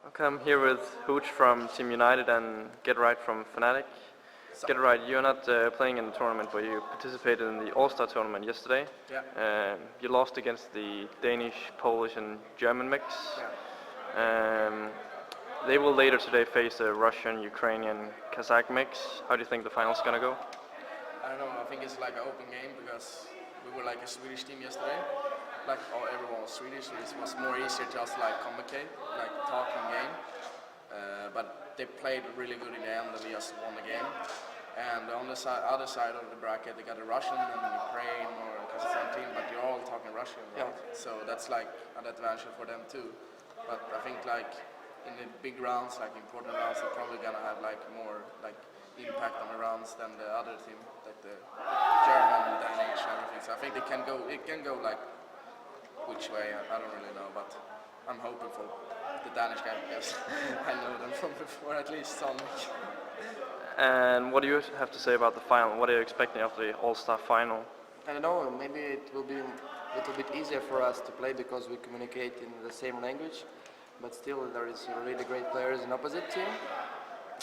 Okay, I'm here with Hooch from Team United and Get Right from Fnatic. Get Right, you're not playing in the tournament, but you participated in the All-Star tournament yesterday. Yeah. You lost against the Danish, Polish and German mix. Yeah. They will later today face the Russian, Ukrainian, Kazakh mix. How do you think the final's gonna go? I don't know. I think it's like an open game because we were like a Swedish team yesterday. Like everyone was Swedish, so it was more easier just like communicate, like talking game. But they played really good in the end, and we just won the game. And on the other side of the bracket, they got a Russian and Ukraine or Kazakhstan team, but you're all talking Russian, right? Yeah. So that's like an advantage for them too. But I think like in the big rounds, like important rounds, they're probably gonna have like more like impact on the rounds than the other team, like the German, Danish, everything. So I think it can go like which way, I don't really know, but I'm hoping for the Danish guy because I know them from before, at least Sonic. And what do you have to say about the final? What are you expecting of the All-Star final? I don't know, maybe it will be a little bit easier for us to play because we communicate in the same language, but still there is really great players in opposite team.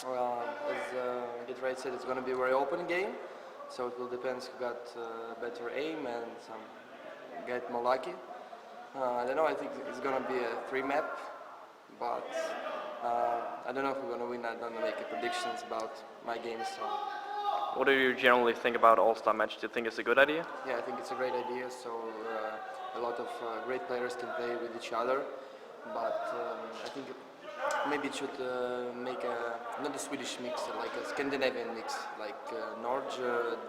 As Get said, it's going to be a very open game, so it will depend who got better aim and some get more lucky. I don't know, I think it's going to be a 3-map, but I don't know if we're going to win. I don't make predictions about my games. So. What do you generally think about All-Star match? Do you think it's a good idea? Yeah, I think it's a great idea. So a lot of great players can play with each other, but I think maybe it should make not a Swedish mix, like a Scandinavian mix, like Norge,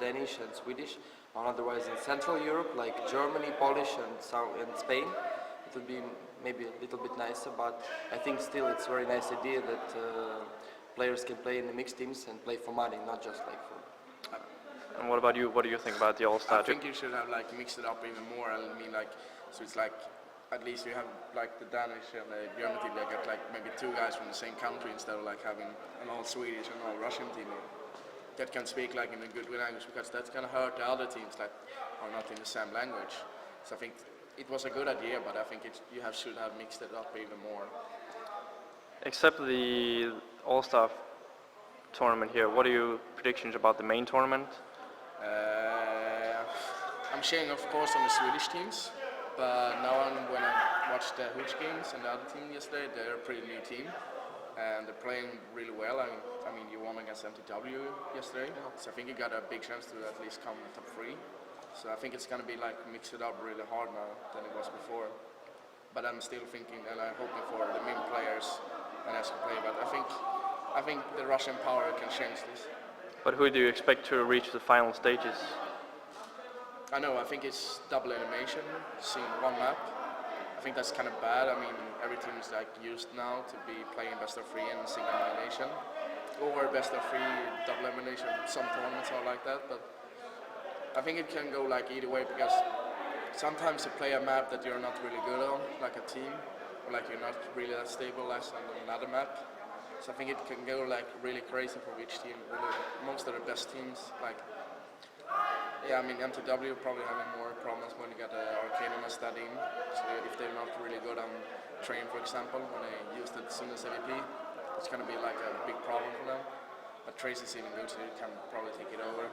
Danish and Swedish, or otherwise in Central Europe, like Germany, Polish and Spain. It would be maybe a little bit nicer, but I think still it's a very nice idea that players can play in the mixed teams and play for money, not just like for... And what about you? What do you think about the All-Star? I think you should have like mixed it up even more. I mean, like, so it's like at least you have like the Danish and the German team. They get like maybe 2 guys from the same country instead of like having an all Swedish and all Russian team that can speak like in a good language, because that's gonna hurt the other teams that are not in the same language. So I think it was a good idea, but I think you should have mixed it up even more. Except the All-Star tournament here, what are your predictions about the main tournament? I'm cheering, of course, on the Swedish teams, but now when I watched the hooch games and the other team yesterday, they're a pretty new team, and they're playing really well. I mean, you won against MTW yesterday, so I think you got a big chance to at least come top 3. So I think it's going to be like mix it up really hard now than it was before. But I'm still thinking and I'm hoping for the main players and us to play. But I think the Russian power can change this. But who do you expect to reach the final stages? I know, I think it's double elimination, seeing 1 map. I think that's kind of bad. I mean, every team is like used now to be playing best of 3 and single elimination. Or best of 3, double elimination, some tournaments are like that. But I think it can go like either way, because sometimes you play a map that you're not really good on, like a team, or like you're not really that stable as on another map. So I think it can go like really crazy for each team. Really, most of the best teams, like, yeah, I mean MTW probably having more problems when you got Arcadian as that in. So if they're not really good on train, for example, when they used it soon as AVP, it's gonna be like a big problem for them. But Trace is even good, so you can probably take it over.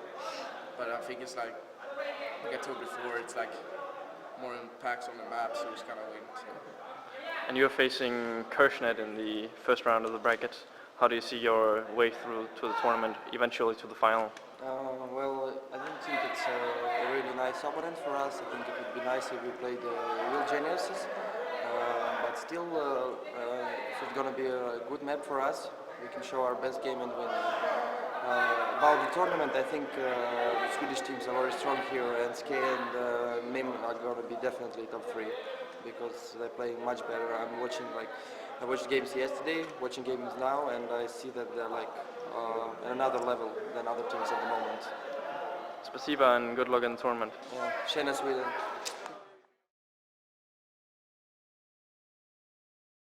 But I think it's like, like I told before, it's like more impacts on the map, so it's gonna win. So. And you're facing Kirchnet in the first round of the bracket. How do you see your way through to the tournament, eventually to the final? Well, I don't think it's a really nice opponent for us. I think it would be nice if we played the real geniuses. But still, if it's going to be a good map for us, we can show our best game and win. About the tournament, I think the Swedish teams are very strong here, and SK and MIM are going to be definitely top 3 because they're playing much better. I watched games yesterday, watching games now, and I see that they're like at another level than other teams at the moment. Spasiba and good luck in the tournament. Yeah, Tjena Sweden.